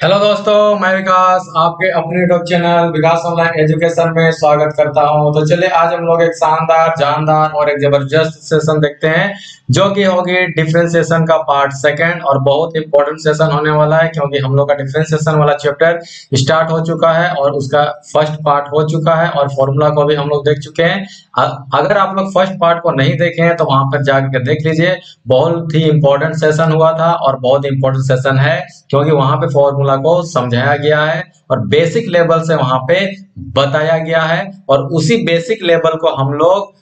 Hello दोस्तों, मैं विकास आपके अपने यूट्यूब चैनल विकास ऑनलाइन एजुकेशन में स्वागत करता हूं। तो चलिए आज हम लोग एक शानदार जानदार और एक जबरदस्त सेशन देखते हैं जो कि होगी डिफरेंशिएशन का पार्ट सेकंड। और बहुत इंपॉर्टेंट सेशन होने वाला है क्योंकि हम लोग का डिफरेंशिएशन वाला चैप्टर स्टार्ट हो चुका है और उसका फर्स्ट पार्ट हो चुका है और फॉर्मूला को भी हम लोग देख चुके हैं। अगर आप लोग फर्स्ट पार्ट को नहीं देखे हैं तो वहां पर जाकर देख लीजिए। बहुत ही इंपॉर्टेंट सेशन हुआ था और बहुत इंपॉर्टेंट सेशन है क्योंकि वहां पे फॉर्मूला को समझाया गया है और बेसिक लेवल से वहां पे बताया गया है और उसी बेसिक लेवल को हम लोग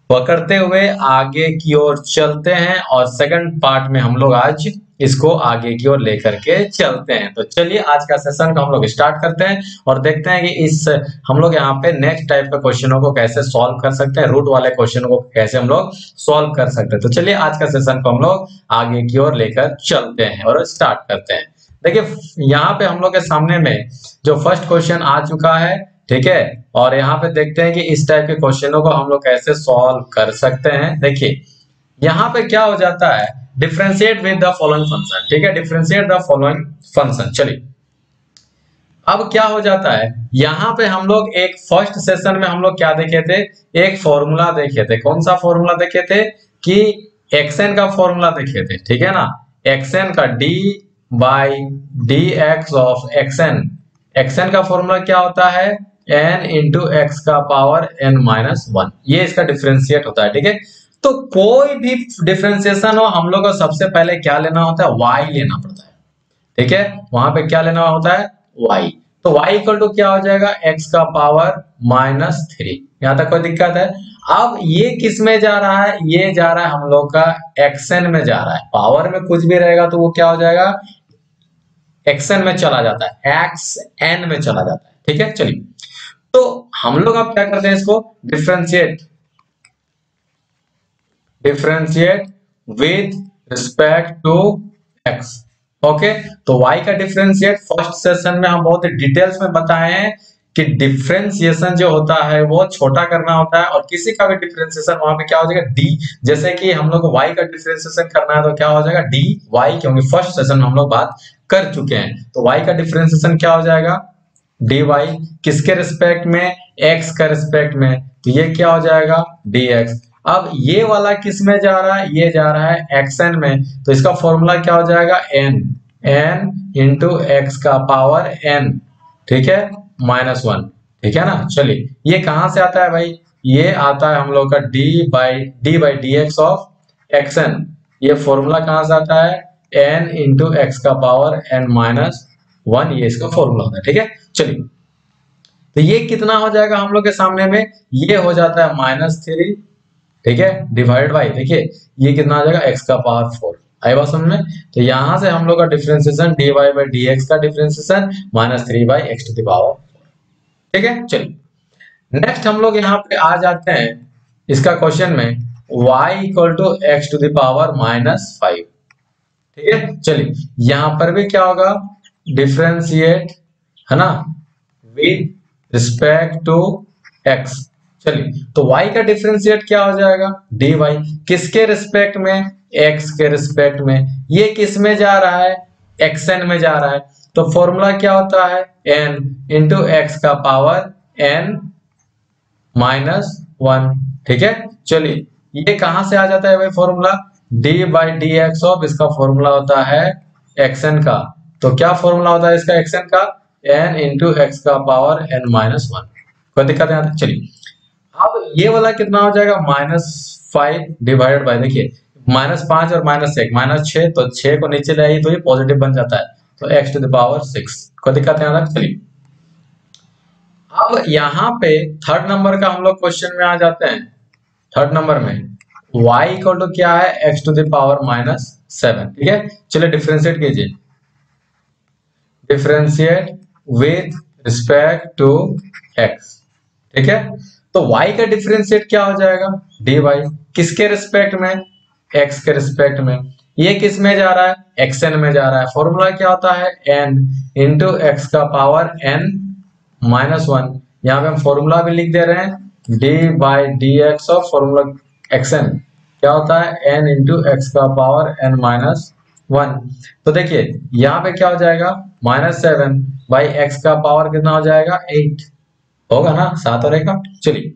पकड़ते हुए आगे की ओर चलते हैं और सेकंड पार्ट में हम लोग आज इसको आगे की ओर लेकर के चलते हैं। तो चलिए आज का सेशन को हम लोग स्टार्ट करते हैं और देखते हैं कि इस हम लोग यहाँ पे नेक्स्ट टाइप के क्वेश्चनों को कैसे सॉल्व कर सकते हैं, रूट वाले क्वेश्चन को कैसे हम लोग सॉल्व कर सकते हैं। तो चलिए आज का सेशन को हम लोग आगे की ओर लेकर चलते हैं और स्टार्ट करते हैं। देखिए यहाँ पे हम लोग के सामने में जो फर्स्ट क्वेश्चन आ चुका है, ठीक है, और यहाँ पे देखते हैं कि इस टाइप के क्वेश्चनों को हम लोग कैसे सॉल्व कर सकते हैं। देखिए यहाँ पे क्या हो जाता है, differentiate with the following function, ठीक है, डिफरेंशिएट द फॉलोइंग फंक्शन। चलिए अब क्या हो जाता है, यहाँ पे हम लोग एक फर्स्ट सेशन में हम लोग क्या देखे थे, एक फॉर्मूला देखे थे। कौन सा फॉर्मूला देखे थे कि xn का फॉर्मूला देखे थे, ठीक है ना। xn का d by D x of xn का फॉर्मूला क्या होता है, n इंटू एक्स का पावर n माइनस 1। ये इसका डिफरेंशिएट होता है, ठीक है। तो कोई भी डिफरेंशिएशन हो हम लोग को सबसे पहले क्या लेना होता है, y लेना पड़ता है, ठीक है। वहां पे क्या लेना होता है, y। तो y इक्वल टू क्या हो जाएगा, x का पावर माइनस 3। यहां तक कोई दिक्कत है। अब ये किस में जा रहा है, ये जा रहा है हम लोग का xn में जा रहा है। पावर में कुछ भी रहेगा तो वो क्या हो जाएगा, xn में चला जाता है, xn में चला जाता है, ठीक है। चलिए तो हम लोग अब क्या करते हैं, इसको differentiate with respect to x। Okay, तो y का डिफरेंशिएट फर्स्ट सेशन में हम बहुत डिटेल्स में बताए हैं कि डिफरेंशिएशन जो होता है वो छोटा करना होता है और किसी का भी डिफरेंशिएशन वहां पे क्या हो जाएगा, d। जैसे कि हम लोग को y का डिफरेंशिएशन करना है तो क्या हो जाएगा, dy, क्योंकि फर्स्ट सेशन में हम लोग बात कर चुके हैं। तो y का डिफरेंशिएशन क्या हो जाएगा, dy, किसके रिस्पेक्ट में, x का रिस्पेक्ट में, तो ये क्या हो जाएगा, dx। अब ये वाला किस में जा रहा है, ये जा रहा है xn में, तो इसका फॉर्मूला क्या हो जाएगा, n इंटू एक्स का पावर n, ठीक है, माइनस 1, ठीक है ना। चलिए ये कहां से आता है भाई, ये आता है हम लोग का d by D x of xn। ये फॉर्मूला कहां से आता है, n इंटू एक्स का पावर n माइनस 1, ये इसका फॉर्मूला होता है, ठीक है। चलिए तो ये कितना हो जाएगा हम लोग के सामने में, ये हो जाता है -3, ठीक है, डिवाइड बाई, देखिए ये कितना आ जाएगा, x का पावर 4। आई बात समझ में। तो यहां से हम लोग का डिफरेंशिएशन dy बाई dx का differentiation -3 by x to the power 4, ठीक है। चलिए नेक्स्ट हम लोग यहाँ पे आ जाते हैं इसका क्वेश्चन में, y equal to X to the power -5, ठीक है। चलिए यहां पर भी क्या होगा, डिफरेंशिएट, है ना, विद रिस्पेक्ट टू x। चलिए तो y का डिफरेंशिएट क्या हो जाएगा, dy, किसके रिस्पेक्ट में, x के रिस्पेक्ट में। ये किस में जा रहा है, xn में जा रहा है, तो फॉर्मूला क्या होता है, n इंटू एक्स का पावर n माइनस 1, ठीक है। चलिए ये कहां से आ जाता है भाई formula, d by D x of, इसका फॉर्मूला होता है xn का, तो क्या फॉर्मूला होता है इसका xn का, n इंटू एक्स का पावर n माइनस 1। कोई दिक्कत नहीं। चलिए अब ये वाला कितना हो जाएगा, -5 डिवाइडेड बाय, देखिए -5 और -1, -6, तो 6 को नीचे ले आइए तो ये पॉजिटिव बन जाता है, तो x टू द पावर 6। कोई दिक्कत नहीं। चलिए अब यहाँ पे थर्ड नंबर का हम लोग क्वेश्चन में आ जाते हैं। थर्ड नंबर में y इक्वल टू क्या है, x टू द पावर -7, ठीक है। चलिए डिफरेंशिएट कीजिए, differentiate with respect to x, ठीक है। तो y का डिफरेंशिएट क्या हो जाएगा, dy, किसके रिस्पेक्ट में, x के रिस्पेक्ट में। ये किस में जा रहा है, xn में जा रहा है। फॉर्मूला क्या होता है, n इंटू एक्स का पावर n माइनस 1। यहाँ पे हम फॉर्मूला भी लिख दे रहे हैं, d by D x of formula xn क्या होता है, n इंटू एक्स का पावर n माइनस 1। तो देखिए यहाँ पे क्या हो जाएगा, -7 बाई एक्स का पावर कितना हो जाएगा 8 होगा ना, 7 और 1 8। चलिए,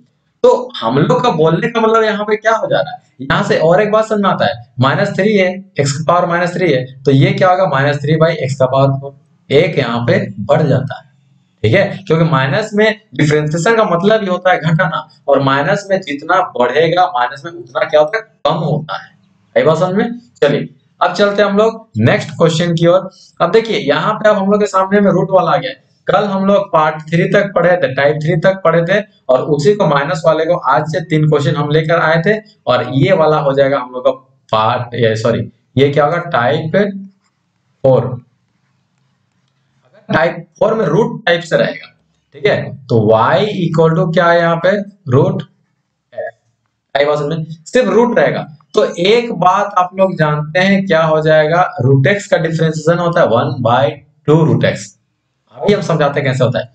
तो हम लोग का बोलने का मतलब यहाँ पे क्या हो जा रहा है, यहाँ से और एक बात समझ में आता है, -3 है, x का पावर -3 है, तो ये क्या होगा -3 बाई एक्स का पावर 4, एक यहाँ पे बढ़ जाता है, ठीक है, क्योंकि माइनस में डिफरेंशिएशन का मतलब ही होता है घटाना, और माइनस में जितना बढ़ेगा माइनस में उतना क्या होता है, कम होता है। आई बात समझ में। चलिए, अब चलते हैं हम लोग नेक्स्ट क्वेश्चन की ओर। अब देखिए यहाँ पे अब हम लोग के सामने में रूट वाला आ गया है। कल हम लोग पार्ट 3 तक पढ़े थे, टाइप 3 तक पढ़े थे, और उसी को माइनस वाले को आज से 3 क्वेश्चन हम लेकर आए थे, और ये वाला हो जाएगा हम लोग का पार्ट, सॉरी, ये क्या होगा, टाइप 4। टाइप 4 में रूट टाइप से रहेगा, ठीक है, तो y इक्वल टू क्या है यहाँ पे, रूट x, सिर्फ रूट रहेगा। तो एक बात आप लोग जानते हैं क्या हो जाएगा, रूट x का डिफरेंशिएशन होता है 1/2 रूट x। अभी हम समझाते हैं कैसे होता है।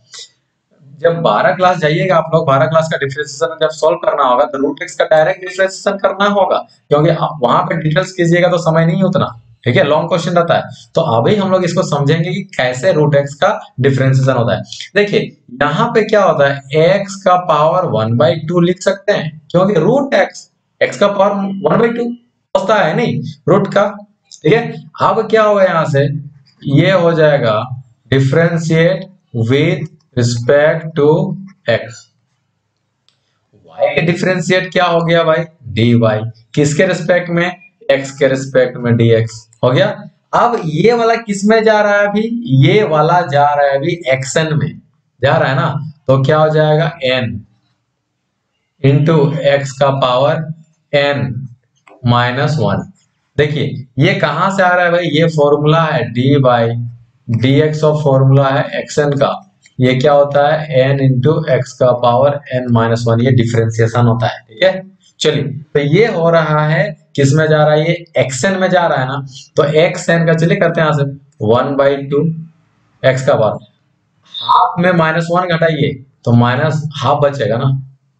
जब 12 क्लास जाइएगा आप लोग, 12 क्लास का डिफरेंशिएशन जब सॉल्व करना होगा तो रूट x का डायरेक्ट डिफरेंशिएशन करना होगा, क्योंकि वहां पे डिटेल्स कीजिएगा तो समय नहीं उतना, ठीक है, लॉन्ग क्वेश्चन रहता है। तो अभी हम लोग इसको समझेंगे कि कैसे रूट x का डिफरेंशिएशन होता है। देखिए यहाँ पे क्या होता है, x का पावर 1/2 लिख सकते हैं, क्योंकि रूट x का पावर 1/2 होता है नहीं रूट का, ठीक है। अब क्या होगा यहाँ से, ये हो जाएगा differentiate with respect to x, y के डिफरेंशिएट क्या हो गया भाई, dy, किसके रिस्पेक्ट में, x के रिस्पेक्ट में dx हो गया। अब ये वाला किस में जा रहा है अभी, ये वाला जा रहा है अभी xn में जा रहा है ना, तो क्या हो जाएगा n इंटू x का पावर n -1। देखिए ये कहां से आ रहा है भाई, ये फॉर्मूला है dy dx और फॉर्मूला है xn का, ये क्या होता है n इंटू एक्स का पावर n-1, ये डिफरेंशिएशन होता है, ठीक है। चलिए, तो ये हो रहा है किस में जा रहा है, ये xn में जा रहा है ना, तो xn का चलिए करते हैं यहाँ से 1/2 x का पावर, हाफ में -1 घटाइए तो माइनस हाफ बचेगा ना,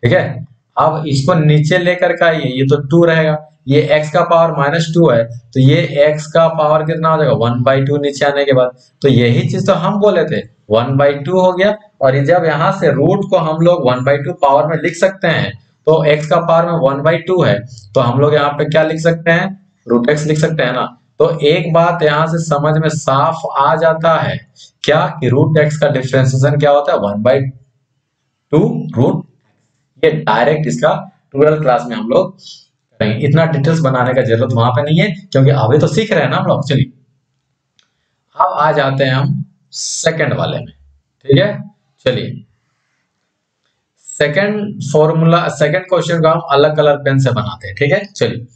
ठीक है। अब इसको नीचे लेकर का ये तो 2 रहेगा, ये x का पावर -2 है, तो ये x का पावर कितना हो जाएगा 1/2 नीचे आने के बाद, तो यही चीज तो हम बोले थे 1/2 हो गया। और ये जब यहाँ से रूट को हम लोग 1/2 पावर में लिख सकते हैं, तो x का पावर में 1/2 है, तो हम लोग यहाँ पे क्या लिख सकते हैं, रूट x लिख सकते हैं ना। तो एक बात यहाँ से समझ में साफ आ जाता है क्या, कि रूट x का डिफरेंशिएशन क्या होता है 1/2 रूट, ये डायरेक्ट इसका 12 क्लास में हम लोग करेंगे, इतना डिटेल्स बनाने का जरूरत वहां पे नहीं है, क्योंकि अभी तो सीख रहे हैं ना हम लोग। चलिए अब आ जाते हैं हम सेकंड वाले में, ठीक है। चलिए सेकंड फॉर्मूला, सेकंड क्वेश्चन का हम अलग कलर पेन से बनाते हैं, ठीक है। चलिए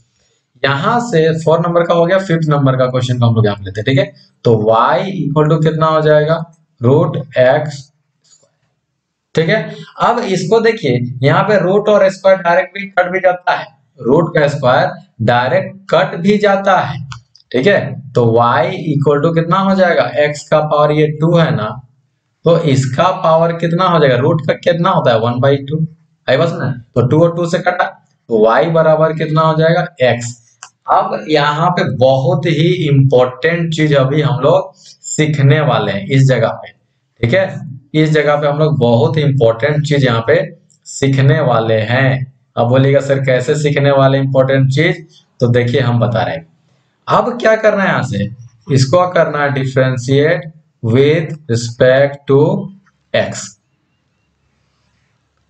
यहां से 4 नंबर का हो गया, 5th नंबर का क्वेश्चन को हम लोग यहाँ लेते हैं, ठीक है। तो y इक्वल टू कितना हो जाएगा, रूट x, ठीक है। अब इसको देखिए यहाँ पे रूट और स्क्वायर डायरेक्ट भी कट भी जाता है, रूट का स्क्वायर डायरेक्ट कट भी जाता है, ठीक है। तो y इक्वल टू कितना हो जाएगा, x का पावर ये 2 है ना, तो इसका पावर कितना हो जाएगा, रूट का कितना होता है 1/2, आई बस ना, तो 2 और 2 से कटा, तो y बराबर कितना हो जाएगा x। अब यहाँ पे बहुत ही इंपॉर्टेंट चीज अभी हम लोग सीखने वाले हैं इस जगह पे, ठीक है। इस जगह पे हम लोग बहुत ही इंपॉर्टेंट चीज यहाँ पे सीखने वाले हैं। अब बोलिएगा सर कैसे सीखने वाले इंपॉर्टेंट चीज, तो देखिए हम बता रहे हैं। अब क्या करना है, यहाँ से इसको करना है differentiate with respect to x,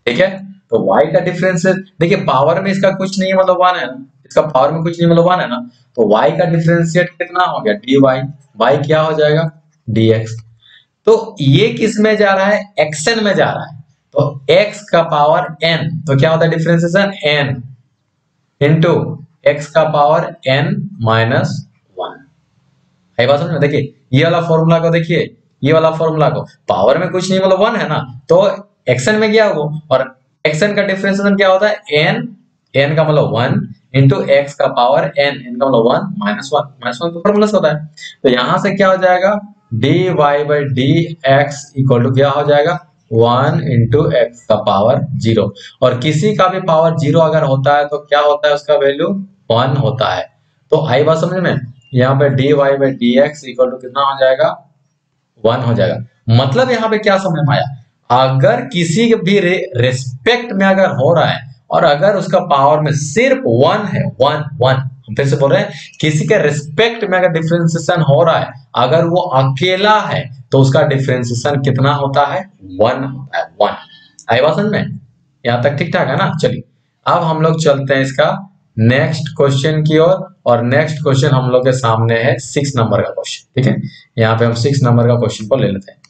ठीक है। तो y का डिफरेंशिएट देखिए, पावर में इसका कुछ नहीं है मतलब 1 है ना, इसका पावर में कुछ नहीं मतलब 1 है ना, तो y का डिफरेंशिएट कितना हो गया dy, y क्या हो जाएगा dx। तो ये किस में जा रहा है, xn में जा रहा है, तो x का पावर n, तो क्या होता है डिफरेंशिएशन n इंटू x का पावर n-1। आई बात समझ में। देखिए ये वाला फॉर्मूला को देखिए, ये वाला फॉर्मूला को पावर में कुछ नहीं मतलब 1 है ना, तो xn में गया वो, और xn का डिफरेंशिएशन क्या होता है n का मतलब 1 इंटू x का पावर n का मतलब 1 -1 तो फॉर्मूला से होता है। तो यहां से क्या हो जाएगा, dy by dx equal to क्या हो जाएगा 1 इंटू एक्स का पावर 0, और किसी का भी पावर 0 अगर होता है तो क्या होता है, उसका वैल्यू 1 होता है। तो आई बात समझ में, यहाँ पे dy by dx equal to कितना हो जाएगा 1 हो जाएगा। मतलब यहाँ पे क्या समझ में आया, अगर किसी के भी रेस्पेक्ट में अगर हो रहा है और अगर उसका पावर में सिर्फ 1 है, 1 1, फिर से बोल रहे हैं, किसी के रिस्पेक्ट में अगर डिफरेंशिएशन हो रहा है, अगर वो अकेला है तो उसका डिफरेंशिएशन कितना होता है, 1 होता है, 1। आई बात समझ में, यहाँ तक ठीक ठाक है ना। चलिए अब हम लोग चलते हैं इसका नेक्स्ट क्वेश्चन की ओर, और नेक्स्ट क्वेश्चन हम लोग के सामने है 6 नंबर का क्वेश्चन। ठीक है, यहाँ पे हम 6 नंबर का क्वेश्चन को ले लेते हैं।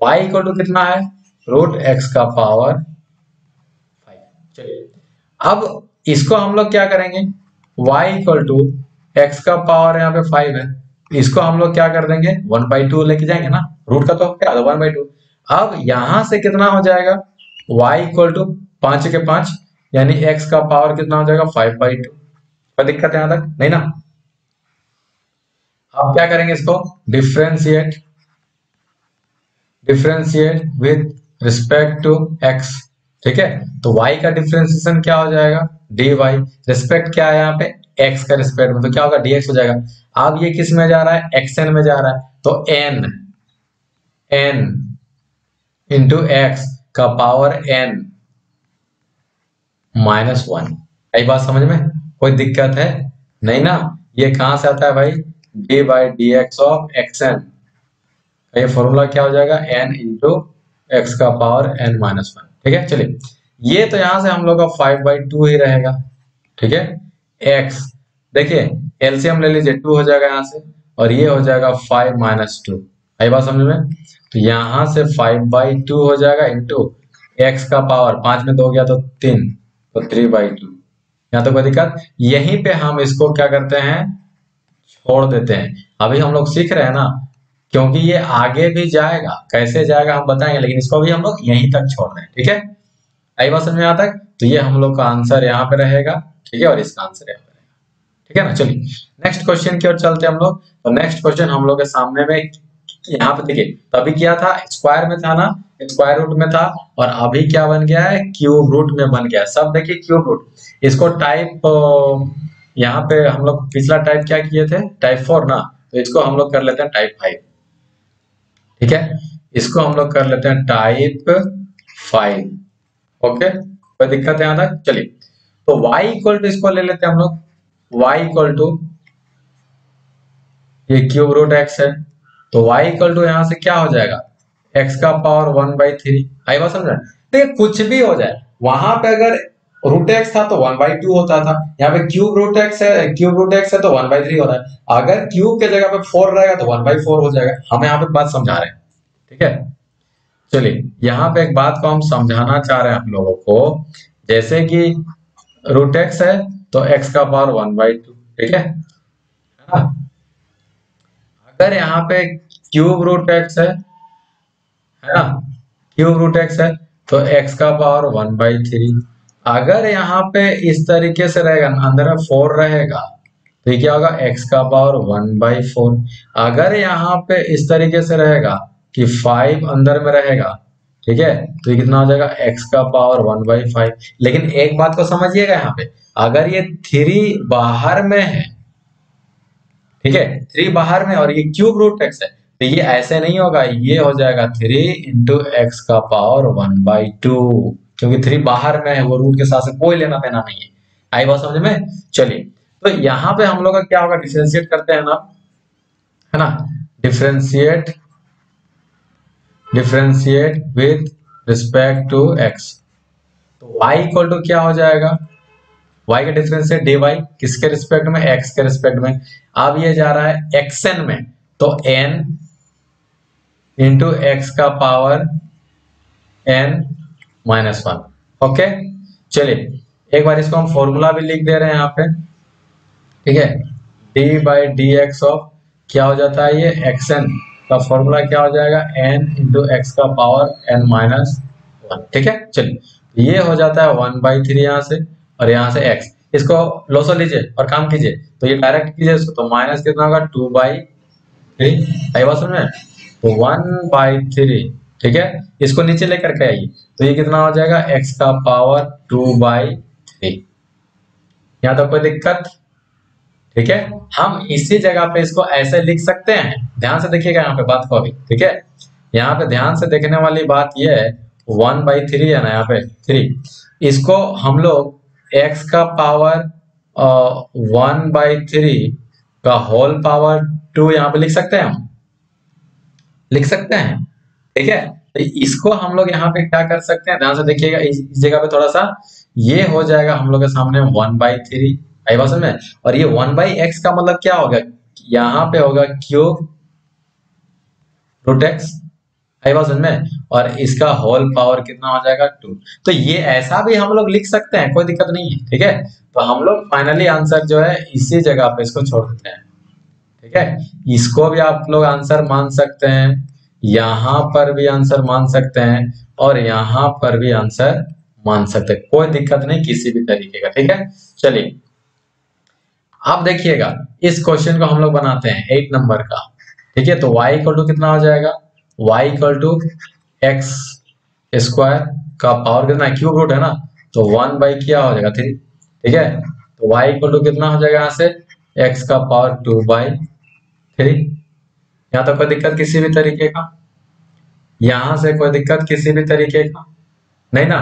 y इक्वल टू कितना है, रूट एक्स का पावर 5। चलिए अब इसको हम लोग क्या करेंगे, y इक्वल टू एक्स का पावर यहाँ पे 5 है, इसको हम लोग क्या कर देंगे 1/2 लेके जाएंगे ना, रूट का तो क्या 1/2। अब यहां से कितना हो जाएगा, y इक्वल टू 5 के 5, यानी x का पावर कितना हो जाएगा 5/2। कोई दिक्कत है यहां तक नहीं ना। अब क्या करेंगे, इसको differentiate with respect to x। ठीक है, तो y का डिफरेंशिएशन क्या हो जाएगा, dy, रिस्पेक्ट क्या है यहाँ पे x का रिस्पेक्ट में, तो क्या होगा dx हो जाएगा। अब ये किस में जा रहा है, xn में जा रहा है, तो n इंटू x का पावर n -1। यही बात समझ में, कोई दिक्कत है नहीं ना। ये कहां से आता है भाई, d/dx ऑफ xn, ये फॉर्मूला क्या हो जाएगा, n इंटू एक्स का पावर n -1। ठीक है, चलिए ये तो यहां से हम लोग का 5/2 ही रहेगा। ठीक है, x देखिए एलसीएम ले लीजिए, 2 हो जाएगा यहाँ से, और ये हो जाएगा 5 - 2। आई बात समझ में, तो यहां से 5/2 हो जाएगा इंटू एक्स का पावर 5 में 2 गया तो 3, तो 3/2। यहाँ तो कोई दिक्कत, यहीं पे हम इसको क्या करते हैं, छोड़ देते हैं। अभी हम लोग सीख रहे हैं ना, क्योंकि ये आगे भी जाएगा, कैसे जाएगा हम बताएंगे, लेकिन इसको भी हम लोग यहीं तक छोड़ रहे हैं। ठीक है, आई बात समझ में यहाँ तक, तो ये हम लोग का आंसर यहाँ पे रहेगा। ठीक है, और इसका आंसर यहाँ पे रहेगा। ठीक है ना, चलिए नेक्स्ट क्वेश्चन की ओर चलते हैं हम लोग। तो नेक्स्ट क्वेश्चन हम लोग के सामने में यहाँ पे देखिए, तो अभी क्या था, स्क्वायर में था ना, स्क्वायर रूट में था, और अभी क्या बन गया है, क्यूब रूट में बन गया। सब देखिए क्यूब रूट, इसको टाइप, यहाँ पे हम लोग पिछला टाइप क्या किए थे, टाइप 4 ना, तो इसको हम लोग कर लेते हैं टाइप 5। ठीक है, इसको हम लोग कर लेते हैं टाइप 5। ओके, कोई दिक्कत है यहाँ तक। चलिए तो y इक्वल टू, इसको ले लेते हैं हम लोग, y इक्वल टू ये क्यूब रूट x है, तो y इक्वल टू यहाँ से क्या हो जाएगा, x का पावर 1/3। आई बात समझ, देखिए कुछ भी हो जाए, वहां पे अगर रूट एक्स था तो 1/2 होता था, यहाँ पे क्यूब रूट एक्स है, तो 1/3 हो रहा है। अगर क्यूब के जगह पे 4 रहेगा तो 1/4 हो जाएगा। हम यहाँ पे बात समझा रहे हैं। ठीक है, चलिए यहाँ पे एक बात को हम समझाना चाह रहे हैं आप लोगों को, जैसे कि रूट एक्स है तो x का पावर 1/2। ठीक है ना, अगर यहाँ पे क्यूब रूट एक्स है ना, क्यूब रूट एक्स है तो x का पावर 1/3। अगर यहाँ पे इस तरीके से रहेगा, अंदर में 4 रहेगा, तो ये क्या होगा, x का पावर 1/4। अगर यहाँ पे इस तरीके से रहेगा कि 5 अंदर में रहेगा, ठीक है, तो ये कितना हो जाएगा, x का पावर 1/5। लेकिन एक बात को समझिएगा, यहाँ पे अगर ये 3 बाहर में है, ठीक है, 3 बाहर में और ये क्यूब रूट एक्स है, तो ये ऐसे नहीं होगा, ये हो जाएगा 3 इंटू एक्स का पावर 1/2, क्योंकि 3 बाहर में है, वो रूट के साथ से कोई लेना देना नहीं है। आई बात समझ में। चलिए तो यहाँ पे हम लोग का क्या होगा, डिफरेंशिएट करते हैं ना, है ना, differentiate with respect to x. तो y इक्वल टू क्या हो जाएगा, y का डिफरेंशिएट dy, किसके रिस्पेक्ट में, x के रिस्पेक्ट में। अब ये जा रहा है xn में, तो n इंटू एक्स का पावर n -1। ओके, चलिए एक बार इसको हम फॉर्मूला भी लिख दे रहे हैं यहाँ पे। ठीक है, d/dx ऑफ क्या हो जाता है, ये xn का फॉर्मूला क्या हो जाएगा, n इंटू एक्स का पावर n -1। ठीक है, चलिए ये हो जाता है 1/3 यहाँ से, और यहाँ से x, इसको लोसो लीजिए और काम कीजिए, तो ये डायरेक्ट कीजिए इसको, तो माइनस कितना होगा, 2/3। आई बात समझ में, तो 1/3। ठीक है, इसको नीचे लेकर के आइए, तो ये कितना हो जाएगा, x का पावर 2/3। यहाँ तो कोई दिक्कत। ठीक है, हम इसी जगह पे इसको ऐसे लिख सकते हैं। ध्यान से देखिएगा यहाँ पे बात को अभी, ठीक है। यहाँ पे ध्यान से देखने वाली बात यह है, 1/3 है ना यहाँ पे 3, इसको हम लोग x का पावर 1/3 का होल पावर 2 यहाँ पे लिख सकते हैं, हम लिख सकते हैं, ठीक है। तो इसको हम लोग यहाँ पे क्या कर सकते हैं, ध्यान से देखिएगा, इस जगह पे थोड़ा सा ये हो जाएगा हम लोग के सामने 1/3, आई बात समझ में। और ये 1/x का मतलब क्या होगा, यहाँ पे होगा क्यूब रूट एक्स, आई बात समझ में, और इसका होल पावर कितना हो जाएगा 2। तो ये ऐसा भी हम लोग लिख सकते हैं, कोई दिक्कत नहीं है, ठीक है। तो हम लोग फाइनली आंसर जो है इसी जगह पे इसको छोड़ देते हैं, ठीक है। इसको भी आप लोग आंसर मान सकते हैं, यहां पर भी आंसर मान सकते हैं, और यहां पर भी आंसर मान सकते हैं, कोई दिक्कत नहीं किसी भी तरीके का, ठीक है। चलिए आप देखिएगा, इस क्वेश्चन को हम लोग बनाते हैं 8 नंबर का, ठीक है। तो y इक्वल टू कितना हो जाएगा, y equal to x square का पावर कितना है, क्यूब रूट है ना, तो 1 बाई क्या हो जाएगा 3, ठीक है। तो y इक्वल टू कितना हो जाएगा यहाँ से, x का पावर 2/3। यहाँ तो कोई दिक्कत किसी भी तरीके का, यहां से कोई दिक्कत किसी भी तरीके का नहीं ना,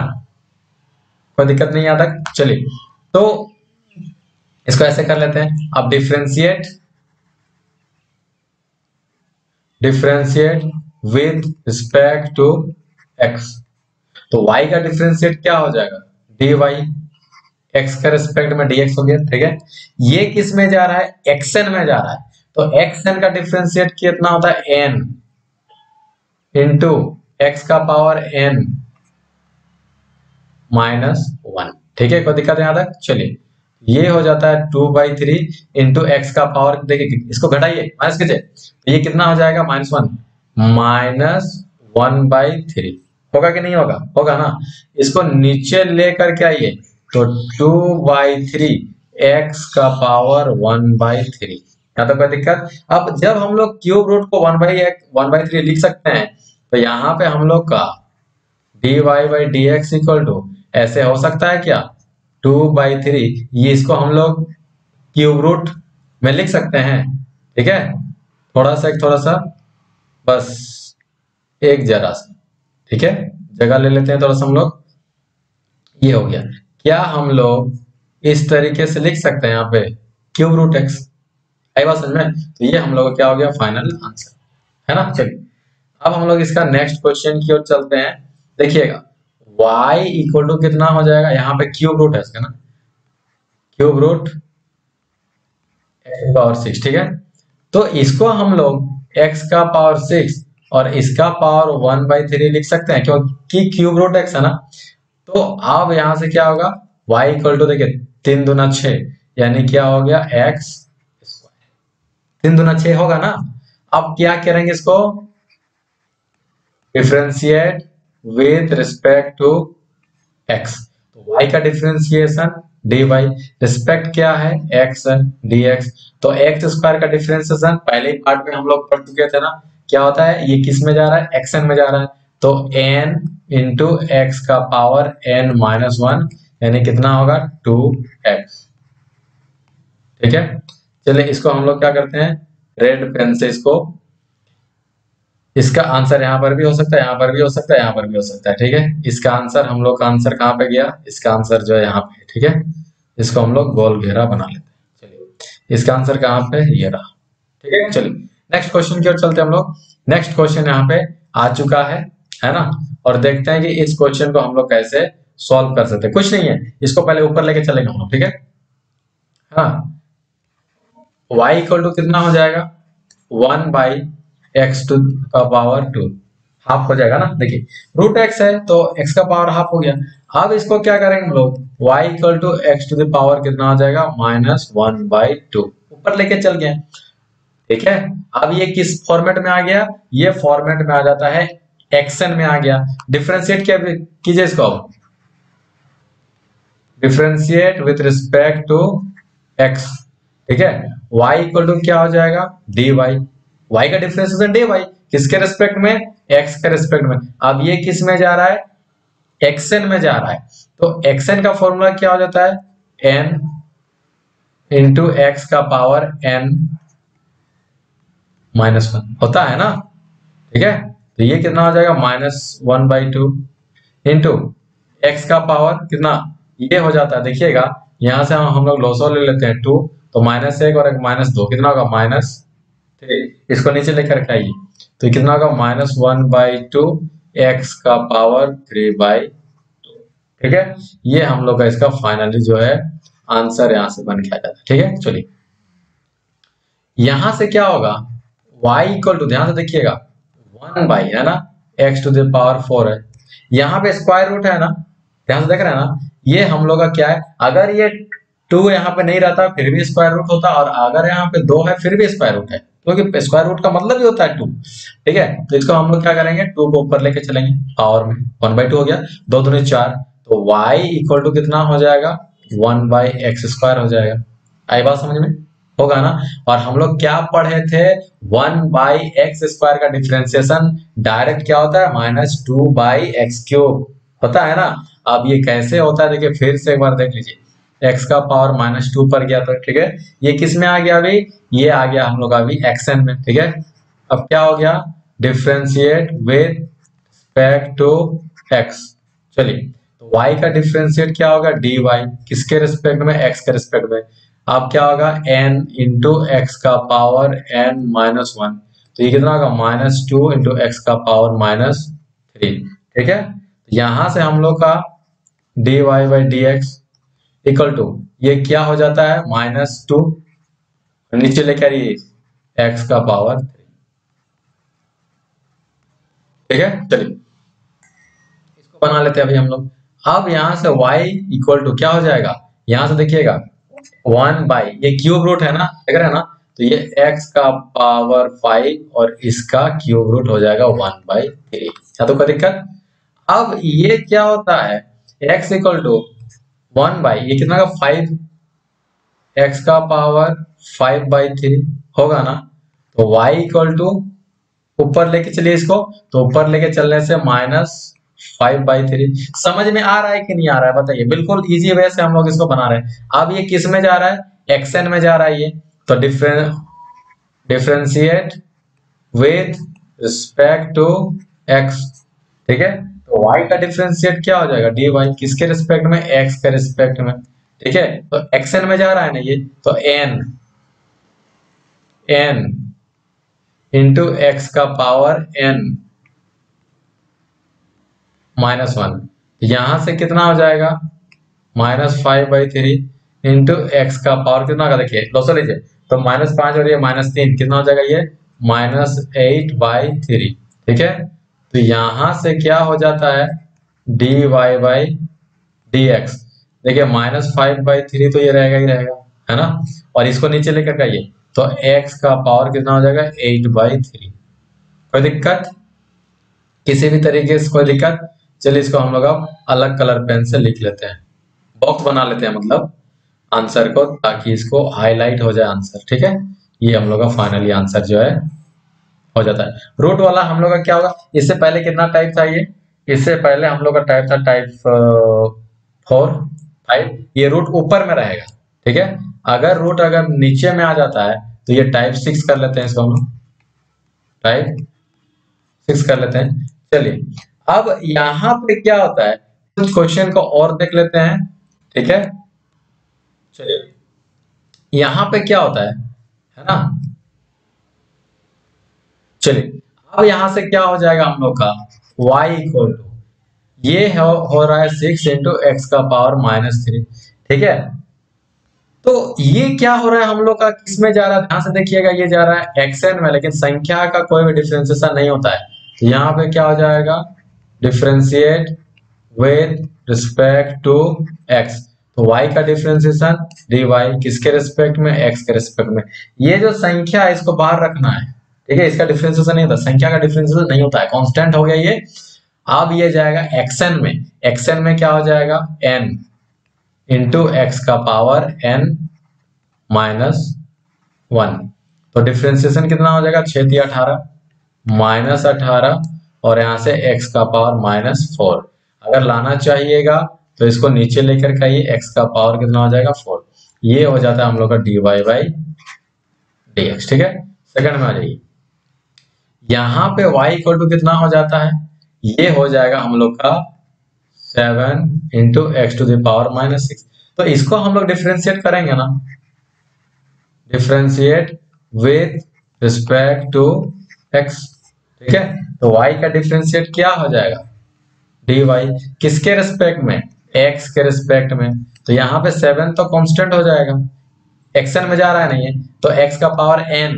कोई दिक्कत नहीं यहाँ तक। चलिए तो इसको ऐसे कर लेते हैं, अब differentiate with respect to x। तो y का डिफरेंशिएट क्या हो जाएगा, dy, x के रिस्पेक्ट में dx हो गया, ठीक है। ये किस में जा रहा है, xn में जा रहा है, तो xn का डिफरेंशिएट कितना होता है, n इंटू x का पावर n -1, ठीक है। कोई दिक्कत है यहाँ तक। चलिए ये हो जाता है 2/3 इंटू एक्स का पावर, देखिए इसको घटाइए माइनस कीजिए, तो ये कितना हो जाएगा -1, -1/3 होगा कि नहीं होगा, होगा ना। इसको नीचे लेकर के आइए, तो 2/3 एक्स का पावर 1/3, यहाँ तो कोई दिक्कत। अब जब हम लोग क्यूब रूट को 1/3 लिख सकते हैं, तो यहाँ पे हम लोग का dy/dx इक्वल टू ऐसे हो सकता है क्या, 2/3, ये इसको हम लोग क्यूब रूट में लिख सकते हैं, ठीक है। थोड़ा सा बस एक जरा सा, ठीक है, जगह ले लेते हैं थोड़ा सा हम लोग, ये हो गया। क्या हम लोग इस तरीके से लिख सकते हैं यहाँ पे क्यूब रूट एक्स, आई बात समझ में। तो ये हम लोग क्या हो गया, फाइनल आंसर है ना। चलिए अब हम लोग इसका नेक्स्ट क्वेश्चन की ओर चलते हैं। देखिएगा y इक्वल टू कितना हो जाएगा, यहाँ पे क्यूब रूट है इसका ना, क्यूब रूट x पावर 6, ठीक है। तो इसको हम लोग x का पावर 6 और इसका पावर 1/3 लिख सकते हैं, क्योंकि क्यूब रूट x है ना। तो अब यहां से क्या होगा, y इक्वल टू देखिए 3 दूना 6, यानी क्या हो गया x, 3 दूना 6 होगा ना। अब क्या करेंगे, इसको differentiate with respect to x। तो y का डिफरेंशिएशन dy, रिस्पेक्ट क्या है x dx। तो x स्क्वायर का डिफरेंशिएशन पहले ही पार्ट में हम लोग पढ़ चुके थे ना, क्या होता है, ये किस में जा रहा है, xn में जा रहा है, तो n इंटू x का पावर n-1, यानी कितना होगा 2x, ठीक है। चलिए इसको हम लोग क्या करते हैं, रेड पेन से इसको, इसका आंसर यहाँ पर भी हो सकता है, यहाँ पर भी हो सकता है, यहाँ पर भी हो सकता है, ठीक है। इसका आंसर हम लोग का आंसर कहाँ पे गया, इसका आंसर जो है यहाँ पे, ठीक है। इसको हम लोग गोल घेरा बना लेते हैं। चलिए इसका आंसर कहाँ पे, ये रहा, ठीक है। चलिए नेक्स्ट क्वेश्चन की ओर चलते हैं हम लोग। नेक्स्ट क्वेश्चन यहाँ पे आ चुका है ना, और देखते हैं कि इस क्वेश्चन को हम लोग कैसे सॉल्व कर सकते हैं। कुछ नहीं है, इसको पहले ऊपर लेके चलेंगे हम लोग, ठीक है। हाँ y इक्वल टू कितना हो जाएगा, 1/x टू का पावर 2, हाफ हो जाएगा ना। देखिए रूट x है तो x का पावर हाफ हो गया। अब इसको क्या करेंगे हम लोग, y equal to x to the power कितना हो जाएगा, -1/2, ऊपर लेके चल गए, ठीक है। अब ये किस फॉर्मेट में आ गया, ये फॉर्मेट में आ जाता है, एक्शन में आ गया। डिफरेंशिएट क्या कीजिए इसको, differentiate with respect to x, ठीक है। y इक्वल टू क्या हो जाएगा, dy, y का डिफरेंशिएशन dy, किसके रिस्पेक्ट में, x के रिस्पेक्ट में। अब ये किस में जा रहा है, xn में जा रहा है, तो xn का फॉर्मूला क्या हो जाता है, n इंटू एक्स का पावर n -1 होता है ना, ठीक है। तो ये कितना हो जाएगा -1/2 इंटू एक्स का पावर कितना, ये हो जाता है, देखिएगा यहाँ से हम लोग लोसो ले लेते हैं 2, तो -1 और एक -2 कितना होगा -3, इसको नीचे लेकर आइए, तो कितना होगा -1/2 एक्स का पावर 3/2, ठीक है। ये हम लोग का इसका फाइनली जो है आंसर यहाँ से बन के आ जाता है, ठीक है। चलिए यहां से क्या होगा, y इक्वल टू, ध्यान से देखिएगा 1 है ना, x टू द पावर 4 है, यहाँ पे स्क्वायर रूट है ना, ध्यान से देख रहे हैं ना, ये हम लोग का क्या है, अगर ये 2 यहाँ पे नहीं रहता फिर भी स्क्वायर रूट होता, और अगर यहाँ पे 2 है फिर भी स्क्वायर रूट है, क्योंकि स्क्वायर रूट का मतलब ही होता है 2, ठीक है। तो इसको हम लोग क्या करेंगे, 2 को ऊपर लेके चलेंगे पावर में, 1/2 हो गया, 2 दूनी 4, तो y इक्वल टू कितना हो जाएगा 1/x² हो जाएगा। आई बात समझ में, होगा ना। और हम लोग क्या पढ़े थे, 1/x² का डिफरेंशिएशन डायरेक्ट क्या होता है -2/x³ होता है ना। अब ये कैसे होता है देखिए, फिर से एक बार देख लीजिए, x का पावर -2 पर गया, तो ठीक है, ये किस में आ गया अभी, ये आ गया हम लोग अभी xn में, ठीक है। अब क्या हो गया, differentiate with respect to x, चलिए तो y का डिफरेंशिएट क्या होगा dy, किसके रिस्पेक्ट में, x के रिस्पेक्ट में। अब क्या होगा n इंटू एक्स का पावर n-1, तो ये कितना होगा -2 इंटू एक्स का पावर -3, ठीक है। तो यहां से हम लोग का dy/dx इक्वल टू, ये क्या हो जाता है -2, नीचे लेकर ये एक्स का पावर 3, ठीक है। चलिए इसको बना लेते हैं अभी हम लोग। अब यहां से y इक्वल टू क्या हो जाएगा, यहां से देखिएगा 1 ये क्यूब रूट है ना, देख रहे हैं ना, तो ये x का पावर 5 और इसका क्यूब रूट हो जाएगा 1/3, या तो कोई दिक्कत। अब ये क्या होता है, x इक्वल टू 1 ये कितना का 5, x का पावर 5/3 होगा ना, तो y इक्वल टू ऊपर लेके चलिए इसको, तो ऊपर लेके चलने से -5/3, समझ में आ रहा है कि नहीं आ रहा है बताइए, बिल्कुल इजी वे से हम लोग इसको बना रहे हैं। अब ये किस में जा रहा है, xn में जा रहा है ये, तो differentiate with respect to x, ठीक है। तो y का डिफरेंशिएट क्या हो जाएगा dy, किसके रिस्पेक्ट में, x के रिस्पेक्ट में, ठीक है। तो xn में जा रहा है ना ये, तो n इंटू एक्स का पावर n-1, यहां से कितना हो जाएगा -5/3 इंटू एक्स का पावर कितना का, देखिए लोसो लीजिए, तो -5 और ये -3 कितना हो जाएगा, ये -8/3, ठीक है। तो यहां से क्या हो जाता है dy/dx, देखिए -5/3 तो ये रहेगा ही रहेगा, है ना, और इसको नीचे लेकर आइए, तो x का पावर कितना हो जाएगा 8/3, कोई दिक्कत, किसी भी तरीके से कोई दिक्कत। चलिए इसको हम लोग अब अलग कलर पेन से लिख लेते हैं, बॉक्स बना लेते हैं मतलब आंसर को, ताकि इसको हाईलाइट हो जाए आंसर, ठीक है। ये हम लोग का फाइनली आंसर जो है हो जाता है। रूट वाला हम लोग का क्या होगा, इससे पहले कितना टाइप था ये, इससे पहले हम लोग का टाइप था टाइप 4 5, ये रूट ऊपर में रहेगा, ठीक है। अगर रूट अगर नीचे में आ जाता है तो ये टाइप 6 कर लेते हैं, इसको हम लोग टाइप 6 कर लेते हैं। चलिए अब यहां पे क्या होता है, कुछ क्वेश्चन को और देख लेते हैं, ठीक है। चलिए यहां पे क्या होता है ना, चलिए अब यहां से क्या हो जाएगा हम लोग का y इक्वल टू, ये हो रहा है 6 इंटू एक्स का पावर -3, ठीक है। तो ये क्या हो रहा है हम लोग का, किस में जा रहा है, ध्यान से देखिएगा, ये जा रहा है xn में, लेकिन संख्या का कोई भी डिफरेंशिएशन नहीं होता है, तो यहाँ पे क्या हो जाएगा differentiate with respect to x, तो y का डिफरेंशिएशन dy, किसके रिस्पेक्ट में, x के रिस्पेक्ट में। ये जो संख्या है इसको बाहर रखना है, ठीक है, इसका डिफरेंशिएशन नहीं होता, संख्या का डिफरेंशिएशन नहीं होता है, कांस्टेंट हो गया ये। अब ये जाएगा xn में, xn में क्या हो जाएगा n इंटू एक्स का पावर n-1, तो डिफरेंशिएशन कितना हो जाएगा 6×18 -18, और यहाँ से x का पावर -4, अगर लाना चाहिएगा तो इसको नीचे लेकर के आइए, x का पावर कितना हो जाएगा 4, ये हो जाता है हम लोग का dy बाई dx। ठीक है, सेकंड में आ जाइए, यहाँ पे y इक्वल टू कितना हो जाता है, ये हो जाएगा हम लोग का 7 into x to the power minus 6। तो इसको हम लोग डिफ्रेंशिएट करेंगे ना, differentiate with respect to x। ठीक है, तो y का डिफ्रेंशिएट क्या हो जाएगा, dy, किसके रिस्पेक्ट में, x के रिस्पेक्ट में। तो यहाँ पे 7 तो कांस्टेंट हो जाएगा, एक्शन में जा रहा है नहीं है, तो x का पावर n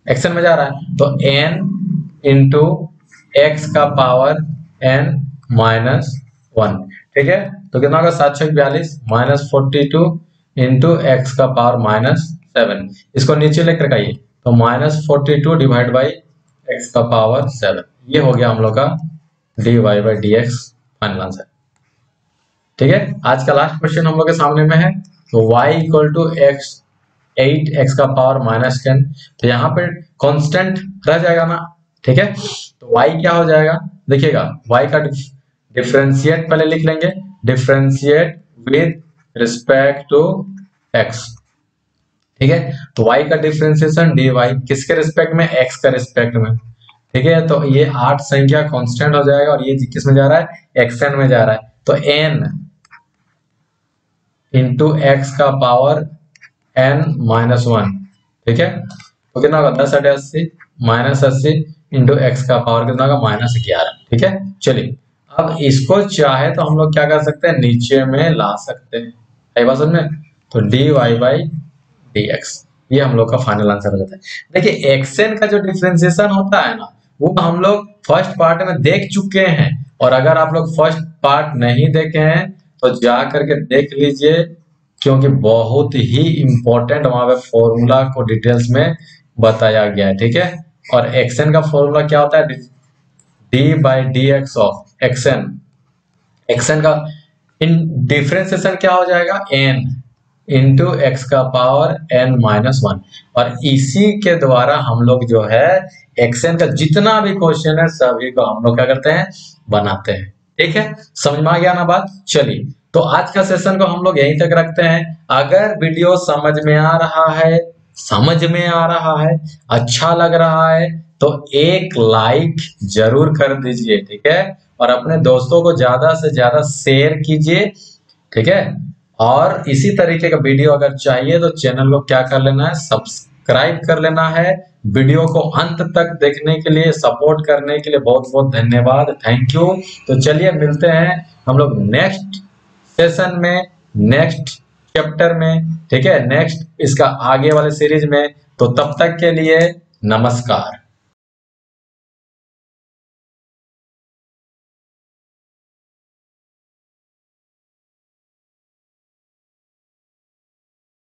एक्शन में जा रहा है, तो n इंटू एक्स का पावर n माइनस 1। ठीक है, तो कितना होगा 7 6 42 माइनस 42 इंटू एक्स का पावर माइनस 7। इसको नीचे लेकर आइए, तो माइनस 42 डिवाइड बाई एक्स का पावर 7। ये हो गया हम लोग का dy by dx final answer. ठीक है, आज का लास्ट क्वेश्चन हम लोग के सामने में है, तो y equal to x 8 x का पावर माइनस 10। तो यहाँ पे कांस्टेंट रह जाएगा ना। ठीक है, तो y क्या हो जाएगा, देखिएगा y का डिफरेंशिएट पहले लिख लेंगे, differentiate with respect to x। ठीक है, तो y का डिफरेंशिएशन dy किसके रिस्पेक्ट में, x का रिस्पेक्ट में। ठीक है, तो ये 8 संख्या कांस्टेंट हो जाएगा और ये किस में जा रहा है, एक्शन में जा रहा है, तो n इंटू एक्स का पावर n माइनस 1। ठीक है, तो कितना होगा 10 8 80 माइनस 80 इंटू एक्स का पावर कितना होगा माइनस 11। ठीक है, चलिए अब इसको चाहे तो हम लोग क्या कर सकते हैं, नीचे में ला सकते हैं, है बात समझ में। तो dy बाई dx ये हम लोग का फाइनल आंसर हो जाता है। देखिए एक्शन का जो डिफरेंशिएशन होता है ना, वो हम लोग फर्स्ट पार्ट में देख चुके हैं, और अगर आप लोग फर्स्ट पार्ट नहीं देखे हैं तो जा करके देख लीजिए, क्योंकि बहुत ही इंपॉर्टेंट वहां पे फॉर्मूला को डिटेल्स में बताया गया है। ठीक है, और एक्शन का फॉर्मूला क्या होता है, D by D x of action. Action का इन डिफरेंशिएशन क्या हो जाएगा, n इंटू एक्स का पावर n माइनस 1। और इसी के द्वारा हम लोग जो है एक्शन का जितना भी क्वेश्चन है सभी को हम लोग क्या करते हैं, बनाते हैं। ठीक है, समझ में आ गया ना बात। चलिए तो आज का सेशन को हम लोग यहीं तक रखते हैं। अगर वीडियो समझ में आ रहा है, अच्छा लग रहा है, तो एक लाइक जरूर कर दीजिए। ठीक है, और अपने दोस्तों को ज्यादा से ज्यादा शेयर कीजिए। ठीक है, और इसी तरीके का वीडियो अगर चाहिए तो चैनल को क्या कर लेना है, सब्सक्राइब कर लेना है। वीडियो को अंत तक देखने के लिए, सपोर्ट करने के लिए बहुत बहुत धन्यवाद, थैंक यू। तो चलिए मिलते हैं हम लोग नेक्स्ट सेशन में, नेक्स्ट चैप्टर में। ठीक है, नेक्स्ट इसका आगे वाले सीरीज में। तो तब तक के लिए नमस्कार।